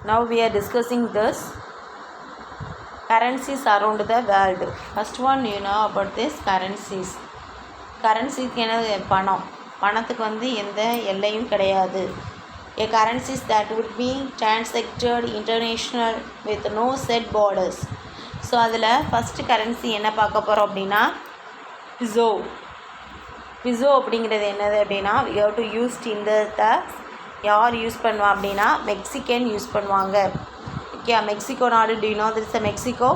Now we are discussing this currencies around the world. First one, you know about this currencies. Currencies என்னது பணம். பணத்துக்கு வந்து எந்த எல்லையும் கிடையாது. A currencies that would be transacted international with no set borders. So அதில் first currency என்ன பார்க்க போகிறோம் அப்படின்னா பிசோ. பிசோ அப்படிங்கிறது என்னது அப்படின்னா we have to use in the யார் யூஸ் பண்ணுவா அப்படின்னா மெக்சிகன் யூஸ் பண்ணுவாங்க. ஓகே, மெக்சிகோ நாடு, do you know this Mexico,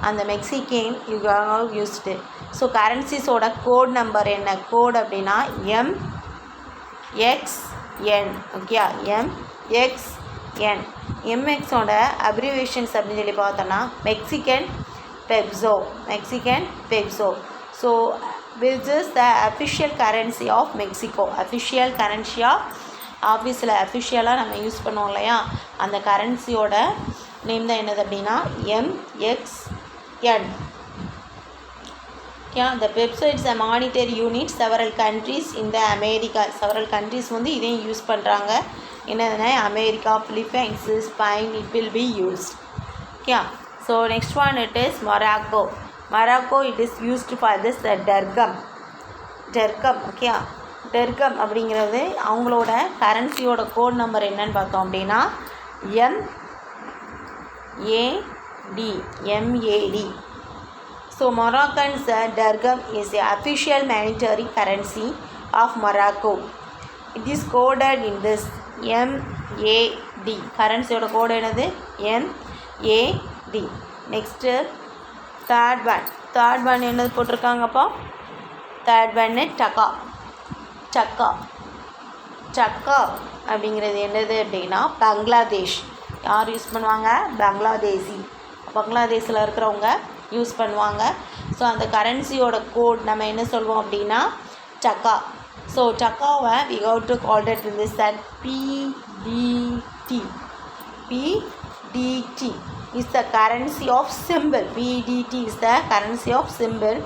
அந்த Mexican you have used. So கரன்சிஸோட கோட் நம்பர் என்ன? கோட் அப்படின்னா MXN. Okay, MXN. MXோட அப்ரிவேஷன்ஸ் அப்படின்னு சொல்லி பார்த்தோன்னா Mexican peso. Mexican peso. So which is the official currency of Mexico. official currency ஆஃபீஸில் அஃபிஷியலாக நம்ம யூஸ் பண்ணுவோம் இல்லையா, அந்த கரன்சியோட நேம் தான் என்னது அப்படின்னா MXN. The peso is a monetary unit. several countries in the America, several countries வந்து இதையும் யூஸ் பண்ணுறாங்க. என்னதுன்னா America, Philippines, Spain, it will be used. Okay, so next one it is Morocco. Morocco, it is used for this dirham. Okay, dirham அப்படிங்கிறது அவங்களோட கரன்சியோட code number என்னன்னு பார்த்தோம் அப்படின்னா MAD. So Moroccan's dirham is a official monetary currency of Morocco. It is coded in this MAD. கரன்சியோட கோடு என்னது? MAD. Next third one என்னது போட்டிருக்காங்கப்போ? Third ஒன்னு சக்கா அப்படிங்கிறது என்னது அப்படின்னா பங்களாதேஷ். யார் யூஸ் பண்ணுவாங்க? பங்களாதேஷில் இருக்கிறவங்க யூஸ் பண்ணுவாங்க. ஸோ அந்த கரன்சியோட கோட் நம்ம என்ன சொல்லுவோம் அப்படின்னா சக்கா. ஸோ சக்காவை we have to call it in this that PDT is the currency of symbol. PDT is the currency of symbol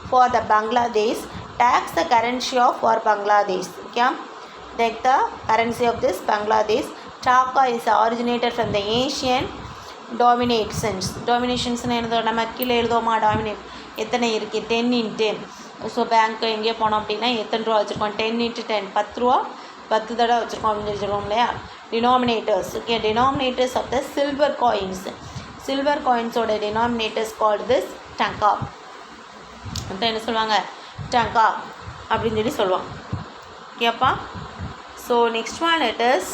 for the Bangladesh. Tax the currency of for Bangladesh. Okay, take the currency of this Bangladesh. Taka is originated from the Asian dominations. என்னதோ நம்ம கீழே எழுதுவோமா? Dominate எத்தனை இருக்குது? 10x10. So பேங்க்கு எங்கேயோ போனோம் அப்படின்னா எத்தனை ரூபா வச்சுருக்கோம்? 10x10, 10 ரூபா 10 தடவை வச்சுருக்கோம் அப்படின்னு சொல்லி சொல்லுவோம் இல்லையா? Denominators. Okay, denominators of the silver coins. Silver காயின்ஸோட டினாமினேட்டர்ஸ் கால்டு திஸ் டங்கா. என்ன சொல்லுவாங்க? டங்கா அப்படின்னு சொல்லி சொல்லுவாங்க. ஓகேப்பா. So next one it is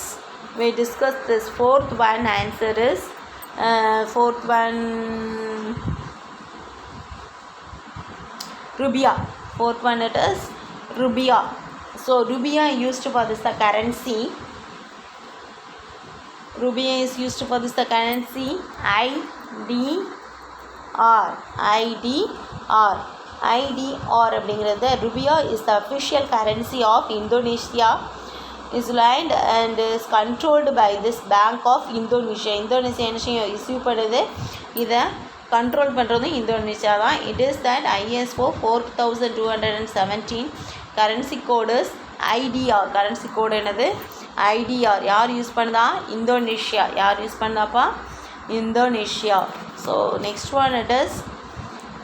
we discuss this fourth one. Answer is fourth one rupia. Fourth one it is rupia. So rupia used for this the currency. Rupia is used for this the currency IDR அப்படிங்கிறது rupia is the official currency of Indonesia. is land and is controlled by this Bank of Indonesia. Indonesia என்ன issue பண்ணுது, இதை control பண்ணுறது Indonesia தான். It is that ISO 4217. Currency code is IDR. Currency code என்னது? IDR. யார் use பண்ணுதா? Indonesia. யார் use பண்ணாப்பா? Indonesia. So next one it is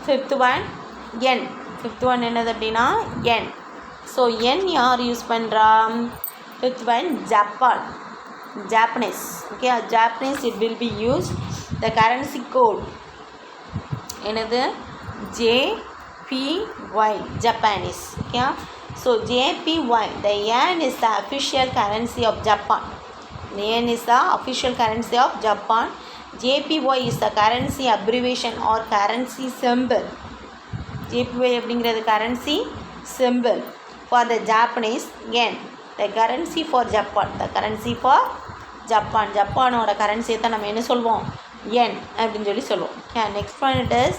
fifth one N. Fifth one என்னது அப்படின்னா N. ஸோ N யார் யூஸ் பண்ணுறா? Fifth one Japanese. Okay, Japanese it will be used. The currency code என்னது? JPY. Japanese. Okay, so JPY, the yen is the official currency of Japan. The yen is the official currency of Japan. JPY is the currency abbreviation or currency symbol. JPY அப்படிங்கிறது currency symbol for the Japanese yen. The currency for Japan. The currency for Japan. ஜப்பானோட கரன்சியை தான் நம்ம என்ன சொல்வோம்? yen அப்படின்னு சொல்லி சொல்லுவோம். Okay, next one it is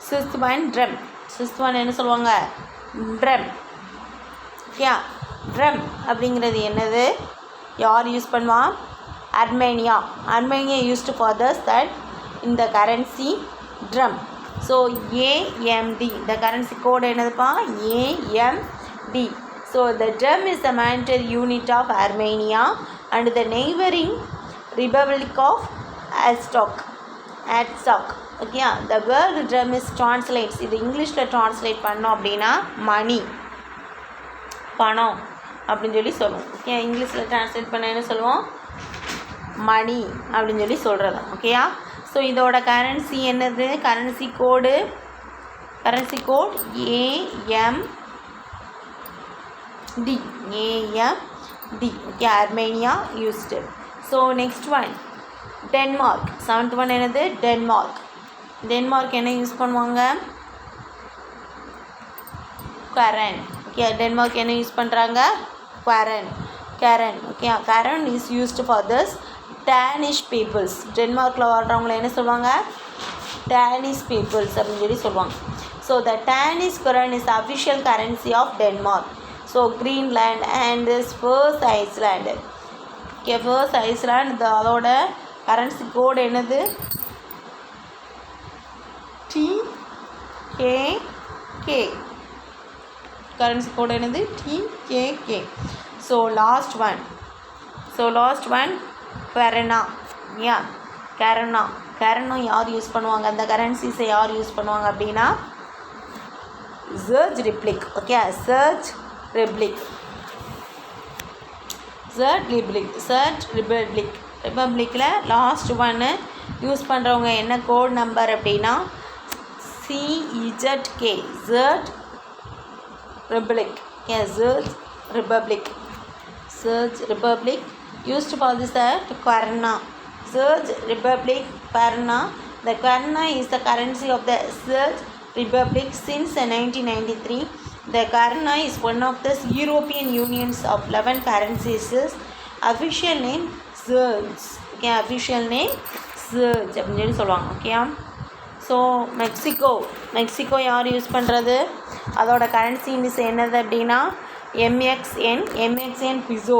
sixth one drum. Sixth one என்ன சொல்லுவாங்க? drum. Okay, drum அப்படிங்கிறது என்னது? யார் யூஸ் பண்ணுவா? Armenia. used for this that in the currency drum. So AMD, the currency code என்னதுப்பா? AMD. So the drum is the mandatory unit of Armenia and the neighboring Republic of Aztok. Okay, the word drum is translates இது இங்கிலீஷில் translate பண்ணோம் அப்படின்னா மணி, பணம் அப்படின்னு சொல்லி சொல்லுவோம். Okay, இங்கிலீஷில் ட்ரான்ஸ்லேட் பண்ண என்ன சொல்லுவோம்? மணி அப்படின்னு சொல்லி சொல்கிறது. ஓகேயா? ஸோ இதோட கரன்சி என்னது? Currency code AMD. Okay, Armenia used. So next one Denmark. 7th one என்னது? டென்மார்க் என்ன யூஸ் பண்ணுவாங்க? கரன். ஓகே, டென்மார்க் என்ன யூஸ் பண்ணுறாங்க? Krone. Okay, krone is used for this Danish peoples. டென்மார்க்கில் வாழ்கிறவங்கள என்ன சொல்லுவாங்க? டேனிஷ் பீப்புள்ஸ் அப்படின்னு சொல்லி சொல்லுவாங்க. So the Danish krone is official currency of Denmark. So Greenland and this first island. Okay, first island அதோட கரன்சி கோடு என்னது? TKK. Currency code என்னது? TKK. So last one koruna. கரனும் யார் யூஸ் பண்ணுவாங்க? அந்த கரன்சிஸை யார் யூஸ் பண்ணுவாங்க அப்படின்னா சர்ச் ரிப்ளிக். ஓகே, சர்ச் ரிபப்ளிக்கில் லாஸ்ட் ஒன்று யூஸ் பண்ணுறவங்க என்ன கோட் நம்பர் அப்படின்னா CZK. சர்ச் Republic used for this Karna. Serge Republic Karna. The Karna is the currency of the Serge Republic since 1993. The Karna is one of the European Union's of 11 currencies. Official name Serge. Okay, official name Serge அப்படின்னு சொல்லி சொல்லுவாங்க. Okay, so Mexico யார் use பண்ணுறது? அதோட currency Indies என்னது அப்படின்னா MXN பிசோ.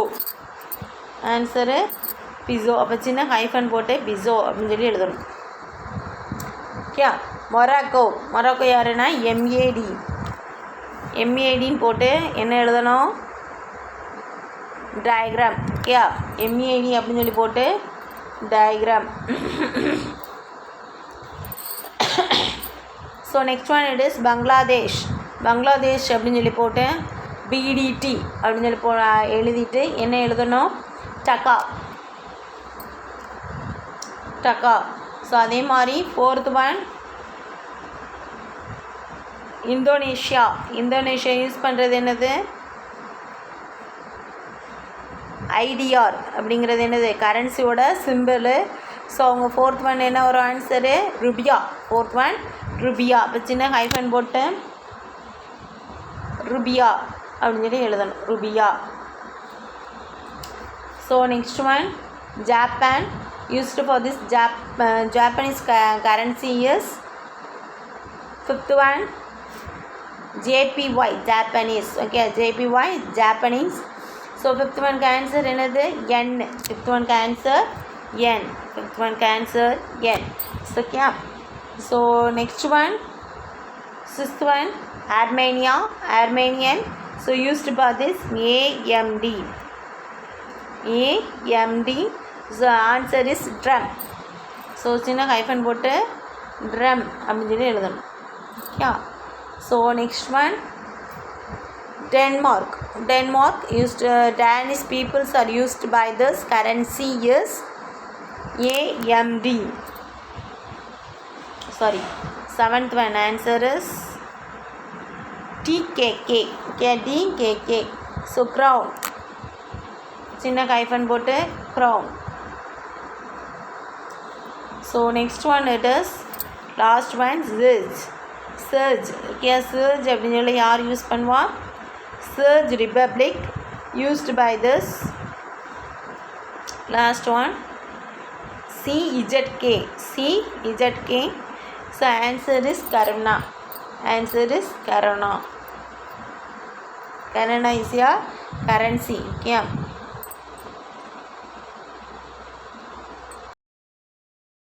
Answer பிசோ. அப்போ சின்ன ஹைஃபன் போட்டு பிசோ அப்படின்னு சொல்லி எழுதணும். ஓகே, மொராக்கோ யாருன்னா MADன்னு போட்டு என்ன எழுதணும்? டயக்ராம். ஓகே, MAD அப்படின்னு சொல்லி போட்டு diagram. So next one it is Bangladesh அப்படின்னு சொல்லி போட்டு BDT அப்படின்னு சொல்லி எழுதிட்டு என்ன எழுதணும்? டக்கா. ஸோ அதே மாதிரி 4th ஒன் இந்தோனேஷியா யூஸ் பண்ணுறது என்னது? IDR அப்படிங்கிறது என்னது? கரன்சியோட சிம்பிளு. ஸோ அவங்க 4th ஒன் என்ன ஒரு ஆன்சரு? ருபியா. 4th one ருபியா. இப்போ சின்ன ஹைஃபன் போட்டு ருபியா அப்படின்னு சொல்லி எழுதணும். Rupiah. So next one Japan. used for this Japanese currency is 5th one JPY. Japanese. Okay, JPY Japanese. So 5th one answer என்னது? Yen. 5th one answer Yen. So yeah. So next one 6th one Armenian. So used for this AMD. So answer is drum. So சின்ன hyphen போட்டு drum அப்படின்னு சொல்லி எழுதணும். Yeah. So next one Denmark used Danish peoples are used by this currency is AMD. Sorry, 7th one answer is TKK. Okay, DKK. So crown. சின்ன hyphen போட்டு crown. So next one it is last one Serge. Okay, Serge அப்படின்னு சொல்லி யார் use பண்ணுவா? Serge Republic used by this. Last one CZK. So answer is Karna. Karna is your currency. Okay.